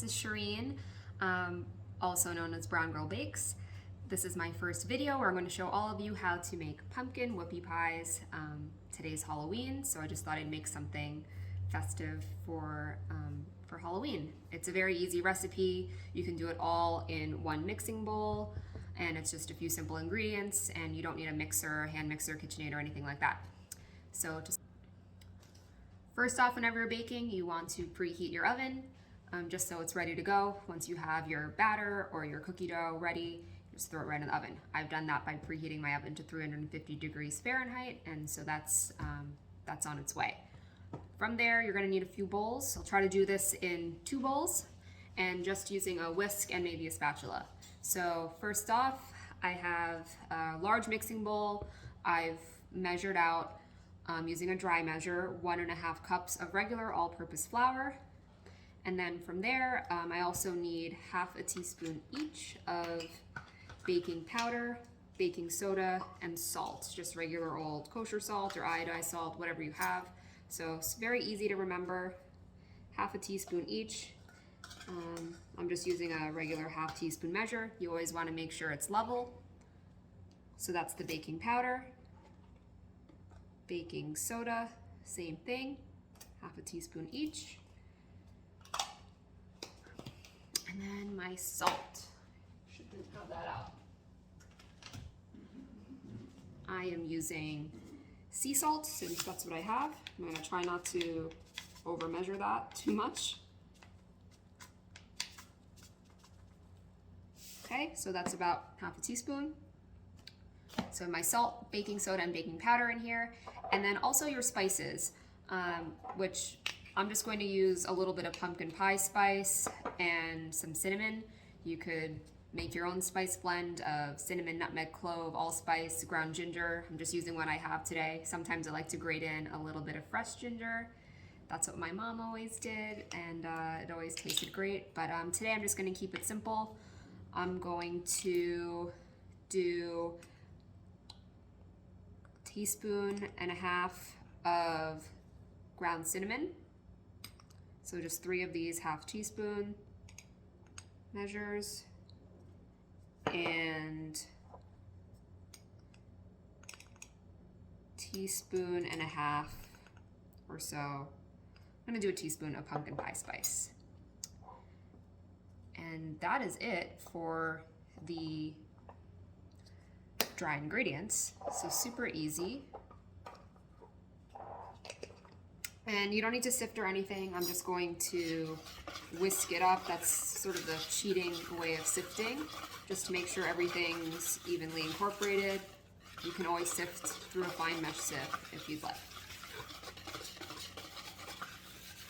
this is Shireen, also known as Brown Girl Bakes. This is my first video where I'm going to show all of you how to make pumpkin whoopie pies. Today's Halloween, so I just thought I'd make something festive for Halloween. It's a very easy recipe. You can do it all in one mixing bowl, and it's just a few simple ingredients, and you don't need a mixer, hand mixer, KitchenAid, or anything like that. So just first off, whenever you're baking, you want to preheat your oven just so it's ready to go. Once you have your batter or your cookie dough ready, just throw it right in the oven. I've done that by preheating my oven to 350 degrees Fahrenheit, and so that's on its way. From there, you're gonna need a few bowls. I'll try to do this in 2 bowls and just using a whisk and maybe a spatula. So first off, I have a large mixing bowl. I've measured out using a dry measure 1.5 cups of regular all-purpose flour. And then from there, I also need half a teaspoon each of baking powder, baking soda, and salt, just regular old kosher salt or iodized salt, whatever you have. So it's very easy to remember, half a teaspoon each. I'm just using a regular half teaspoon measure. You always want to make sure it's level. So that's the baking powder. Baking soda, same thing, half a teaspoon each. And then my salt. Should have that out. I am using sea salt since that's what I have. I'm going to try not to over measure that too much. Okay, so that's about half a teaspoon. So my salt, baking soda, and baking powder in here. And then also your spices, which I'm just going to use a little bit of pumpkin pie spice and some cinnamon. You could make your own spice blend of cinnamon, nutmeg, clove, allspice, ground ginger. I'm just using what I have today. Sometimes I like to grate in a little bit of fresh ginger. That's what my mom always did, and it always tasted great. But today I'm just going to keep it simple. I'm going to do 1.5 teaspoons of ground cinnamon. So just 3 of these half teaspoon measures, and 1.5 teaspoons or so. I'm gonna do a teaspoon of pumpkin pie spice. And that is it for the dry ingredients. So super easy. And you don't need to sift or anything. I'm just going to whisk it up. That's sort of the cheating way of sifting, just to make sure everything's evenly incorporated. You can always sift through a fine mesh sieve if you'd like.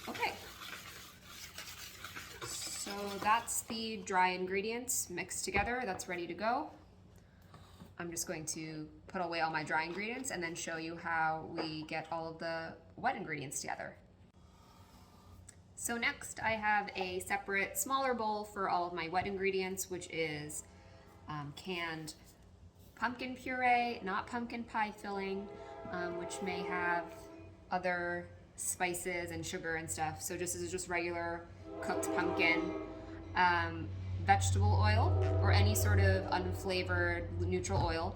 Okay. So that's the dry ingredients mixed together. That's ready to go. I'm just going to put away all my dry ingredients and then show you how we get all of the wet ingredients together. So next I have a separate smaller bowl for all of my wet ingredients, which is canned pumpkin puree, not pumpkin pie filling, which may have other spices and sugar and stuff. So this is just regular cooked pumpkin. Vegetable oil or any sort of unflavored neutral oil.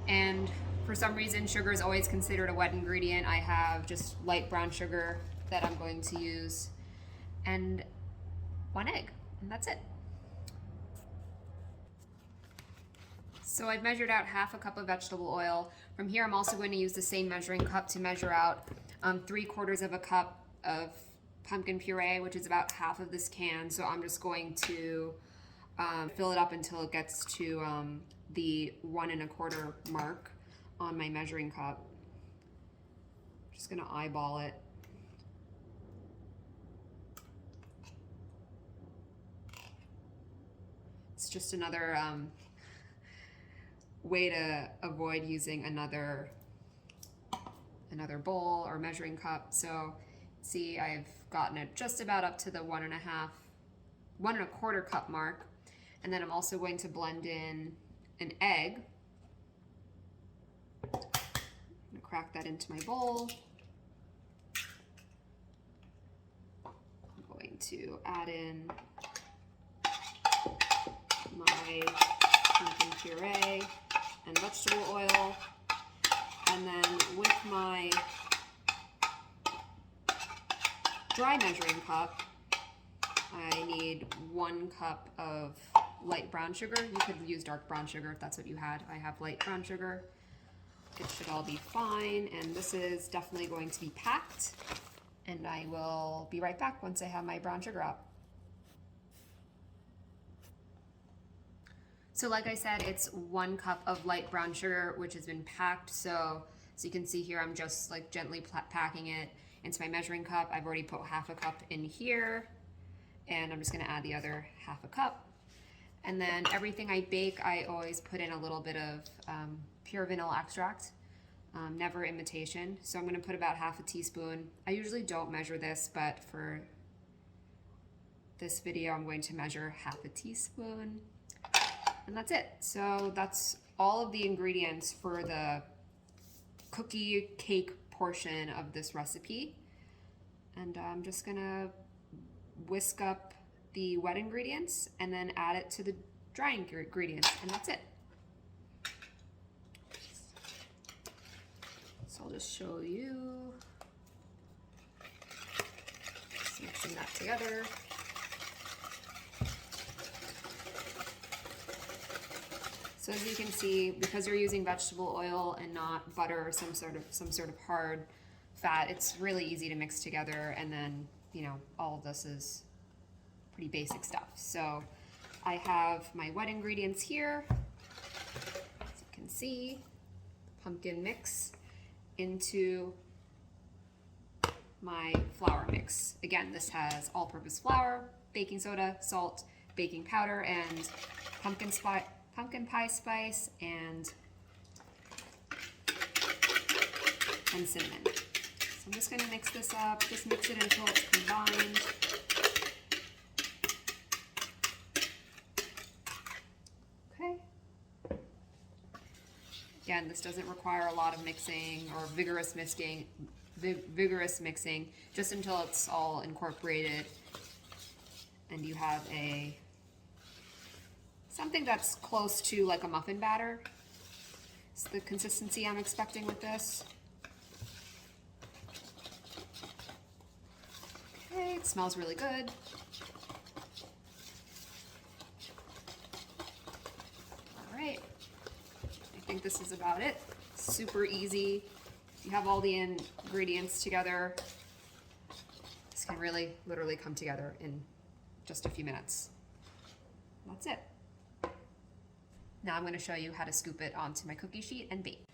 And for some reason, sugar is always considered a wet ingredient. I have just light brown sugar that I'm going to use, and 1 egg, and that's it. So I've measured out 1/2 cup of vegetable oil. From here, I'm also going to use the same measuring cup to measure out 3/4 cup of pumpkin puree, which is about half of this can. So I'm just going to fill it up until it gets to the 1 1/4 mark on my measuring cup. Just gonna eyeball it. It's just another way to avoid using another bowl or measuring cup. So see, I've gotten it just about up to the 1 1/4 cup mark. And then I'm also going to blend in an egg. I'm gonna crack that into my bowl. I'm going to add in my pumpkin puree and vegetable oil, and then with my dry measuring cup, I need 1 cup of light brown sugar. You could use dark brown sugar if that's what you had. I have light brown sugar. It should all be fine, and this is definitely going to be packed, and I will be right back once I have my brown sugar out. So like I said, it's 1 cup of light brown sugar, which has been packed. So as you can see here, I'm just like gently packing it into my measuring cup. I've already put 1/2 cup in here, and I'm just gonna add the other 1/2 cup. And then everything I bake, I always put in a little bit of pure vanilla extract, never imitation. So I'm gonna put about 1/2 teaspoon. I usually don't measure this, but for this video, I'm going to measure 1/2 teaspoon. And that's it. So that's all of the ingredients for the cookie cake portion of this recipe. And I'm just gonna whisk up the wet ingredients and then add it to the dry ingredients, and that's it. So I'll just show you. Just mixing that together. So as you can see, because you're using vegetable oil and not butter or some sort of hard fat, it's really easy to mix together, and then, you know, all of this is pretty basic stuff. So I have my wet ingredients here. As you can see, pumpkin mix into my flour mix. Again, this has all-purpose flour, baking soda, salt, baking powder, and pumpkin pie spice, and cinnamon. So I'm just going to mix this up, just mix it until it's combined. Okay. Again, this doesn't require a lot of mixing or vigorous mixing, just until it's all incorporated and you have something that's close to like a muffin batter. It's the consistency I'm expecting with this. Okay, it smells really good. All right, I think this is about it. Super easy. You have all the ingredients together. This can really, literally come together in just a few minutes. That's it. Now I'm going to show you how to scoop it onto my cookie sheet and bake.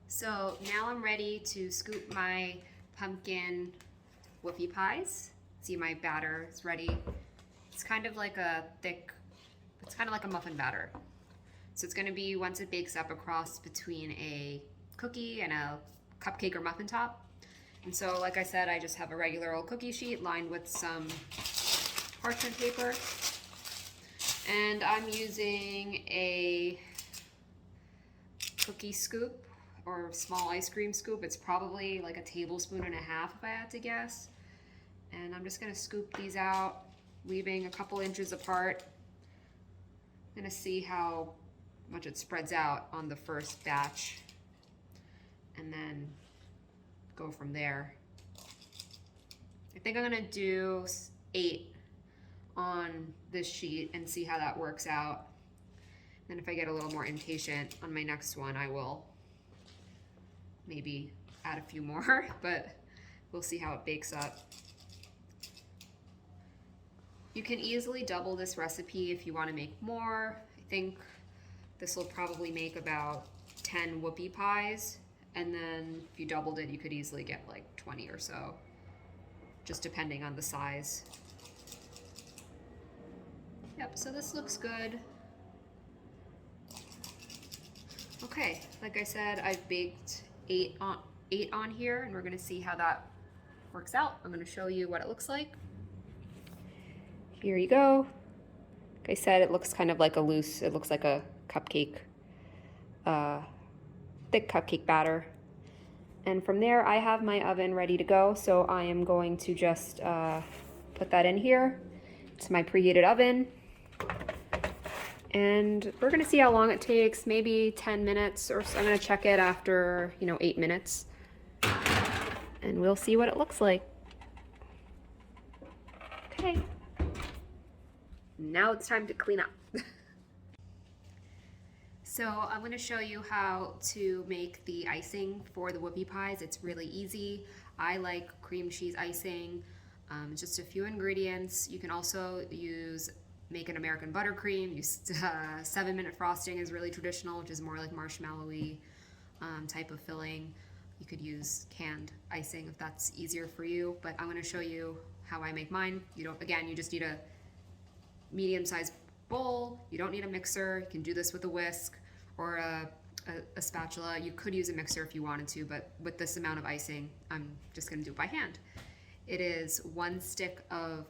So now I'm ready to scoop my pumpkin whoopie pies. See, my batter is ready. It's kind of like a muffin batter. So it's going to be, once it bakes up, a cross between a cookie and a cupcake or muffin top. And so, like I said, I just have a regular old cookie sheet lined with some parchment paper. And I'm using a cookie scoop or small ice cream scoop. It's probably like 1.5 tablespoons if I had to guess. And I'm just gonna scoop these out, leaving a couple inches apart. I'm gonna see how much it spreads out on the first batch, and then go from there. I think I'm gonna do 8 on this sheet and see how that works out. Then if I get a little more impatient on my next one, I will maybe add a few more, but we'll see how it bakes up. You can easily double this recipe if you want to make more. I think this will probably make about 10 whoopie pies, and then if you doubled it, you could easily get like 20 or so, just depending on the size. Yep, so this looks good. Okay, like I said, I've baked 8 on here, and we're gonna see how that works out. I'm gonna show you what it looks like. Here you go. Like I said, it looks kind of like it looks like a cupcake, thick cupcake batter. And from there, I have my oven ready to go, so I am going to just put that in here. It's my preheated oven. And we're gonna see how long it takes, maybe 10 minutes or so. I'm gonna check it after, 8 minutes. And we'll see what it looks like. Okay. Now it's time to clean up. So I'm going to show you how to make the icing for the whoopie pies. It's really easy. I like cream cheese icing. Just a few ingredients. You can also make an American buttercream. Use 7-minute frosting is really traditional, which is more like marshmallowy type of filling. You could use canned icing if that's easier for you, but I'm going to show you how I make mine. You just need a medium-sized bowl. You don't need a mixer. You can do this with a whisk or a spatula. You could use a mixer if you wanted to, but with this amount of icing, I'm just going to do it by hand. It is 1 stick of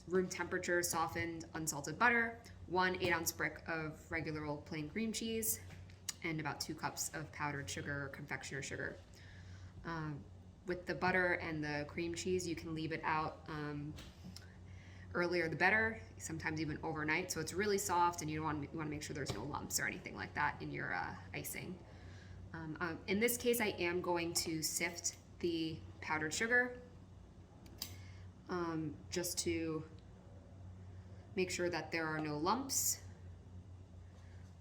room temperature softened unsalted butter, 1 8-ounce brick of regular old plain cream cheese, and about 2 cups of powdered sugar or confectioner sugar. With the butter and the cream cheese, you can leave it out earlier the better, sometimes even overnight, so it's really soft, and you want to make sure there's no lumps or anything like that in your icing. In this case, I am going to sift the powdered sugar just to make sure that there are no lumps.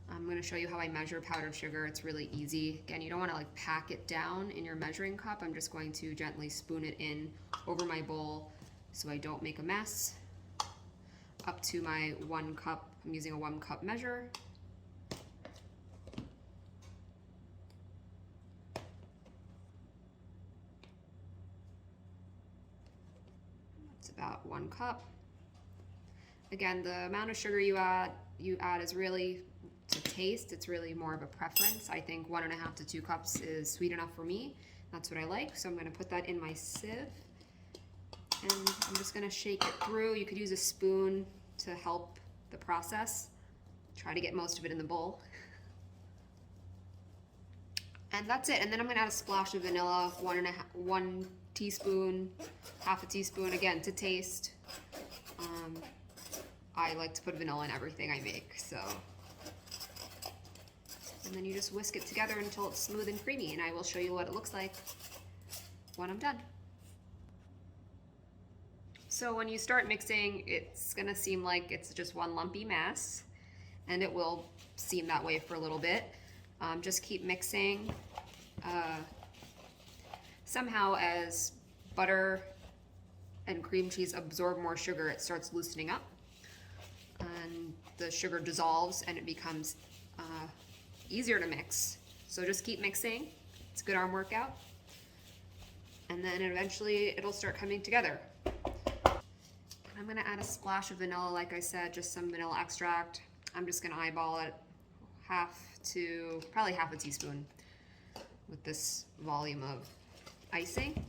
I'm going to show you how I measure powdered sugar. It's really easy. Again, you don't want to pack it down in your measuring cup. I'm just going to gently spoon it in over my bowl so I don't make a mess. Up to my 1 cup, I'm using a 1 cup measure. It's about 1 cup. Again, the amount of sugar you add is really to taste. It's really more of a preference. I think 1.5 to 2 cups is sweet enough for me. That's what I like. So I'm going to put that in my sieve, and I'm just going to shake it through. You could use a spoon to help the process. Try to get most of it in the bowl. And that's it. And then I'm going to add a splash of vanilla, 1 teaspoon, half a teaspoon, again to taste. I like to put vanilla in everything I make, so. And then you just whisk it together until it's smooth and creamy, and I will show you what it looks like when I'm done. So when you start mixing, it's gonna seem like it's just one lumpy mess, and it will seem that way for a little bit. Just keep mixing. Somehow as butter and cream cheese absorb more sugar, it starts loosening up, and the sugar dissolves and it becomes easier to mix. So just keep mixing. It's a good arm workout. And then eventually it'll start coming together. I'm gonna add a splash of vanilla, like I said, just some vanilla extract. I'm just gonna eyeball it probably half a teaspoon with this volume of icing.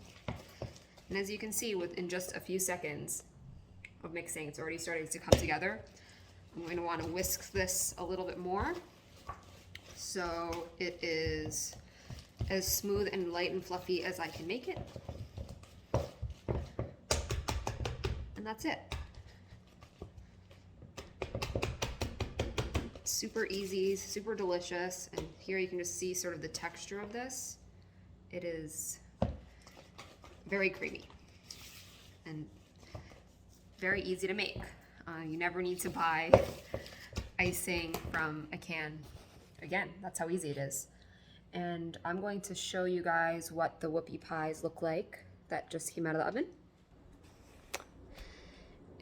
And as you can see, in just a few seconds of mixing, it's already starting to come together. I'm going to want to whisk this a little bit more so it is as smooth and light and fluffy as I can make it. And that's it. Super easy, super delicious, and here you can just see sort of the texture of this. It is very creamy and very easy to make. You never need to buy icing from a can. Again, that's how easy it is. And I'm going to show you guys what the whoopie pies look like that just came out of the oven.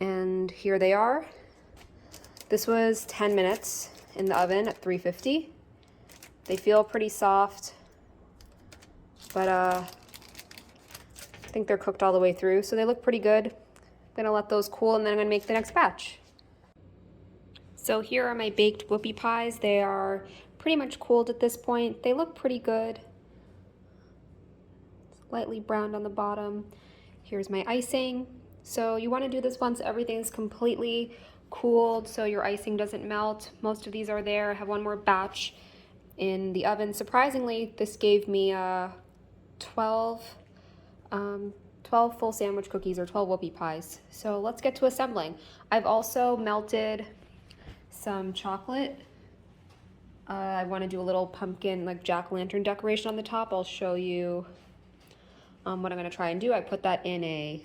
And here they are. This was 10 minutes in the oven at 350. They feel pretty soft, but I think they're cooked all the way through, so they look pretty good. I'm gonna let those cool, and then I'm gonna make the next batch. So here are my baked whoopie pies. They are pretty much cooled at this point. They look pretty good. Slightly browned on the bottom. Here's my icing. So you wanna do this once everything's completely cooled so your icing doesn't melt. Most of these are there. I have one more batch in the oven. Surprisingly, this gave me 12 12 full sandwich cookies or 12 whoopie pies. So let's get to assembling. I've also melted some chocolate. I want to do a little pumpkin, like jack-o'-lantern decoration on the top. I'll show you what I'm going to try and do. I put that in a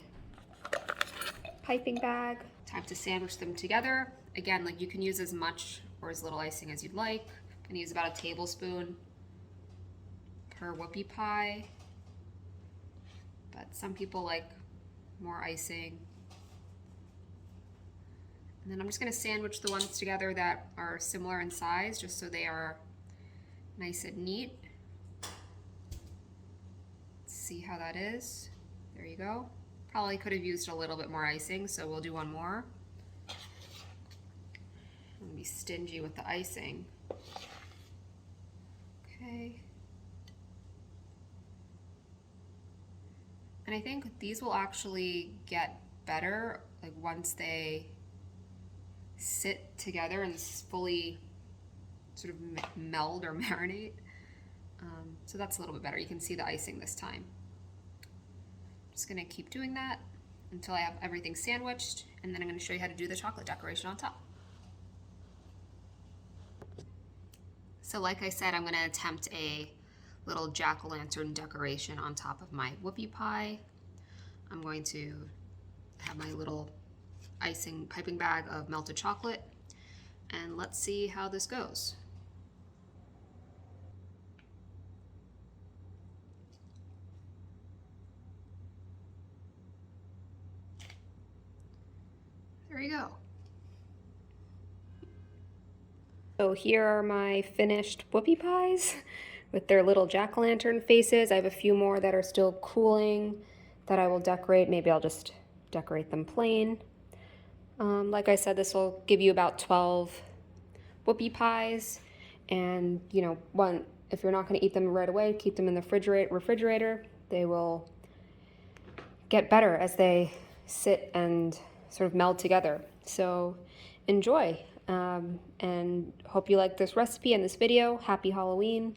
piping bag. Time to sandwich them together. Again, like you can use as much or as little icing as you'd like. I'm going to use about a tablespoon per whoopie pie. But some people like more icing. And then I'm just going to sandwich the ones together that are similar in size, just so they are nice and neat. Let's see how that is. There you go. Probably could have used a little bit more icing, so we'll do one more. I'm going to be stingy with the icing. Okay. And I think these will actually get better, like once they sit together and fully sort of meld or marinate. So that's a little bit better. You can see the icing this time. Just gonna keep doing that until I have everything sandwiched, and then I'm gonna show you how to do the chocolate decoration on top. So like I said, I'm gonna attempt a little jack-o'-lantern decoration on top of my whoopie pie. I'm going to have my little icing piping bag of melted chocolate, and let's see how this goes. There you go. So here are my finished whoopie pies with their little jack-o'-lantern faces. I have a few more that are still cooling that I will decorate. Maybe I'll just decorate them plain. Like I said, this will give you about 12 whoopie pies, and you know, if you're not going to eat them right away, keep them in the refrigerator. They will get better as they sit and sort of meld together. So enjoy, and hope you like this recipe and this video. Happy Halloween,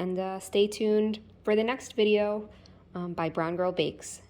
and stay tuned for the next video by Brown Girl Bakes.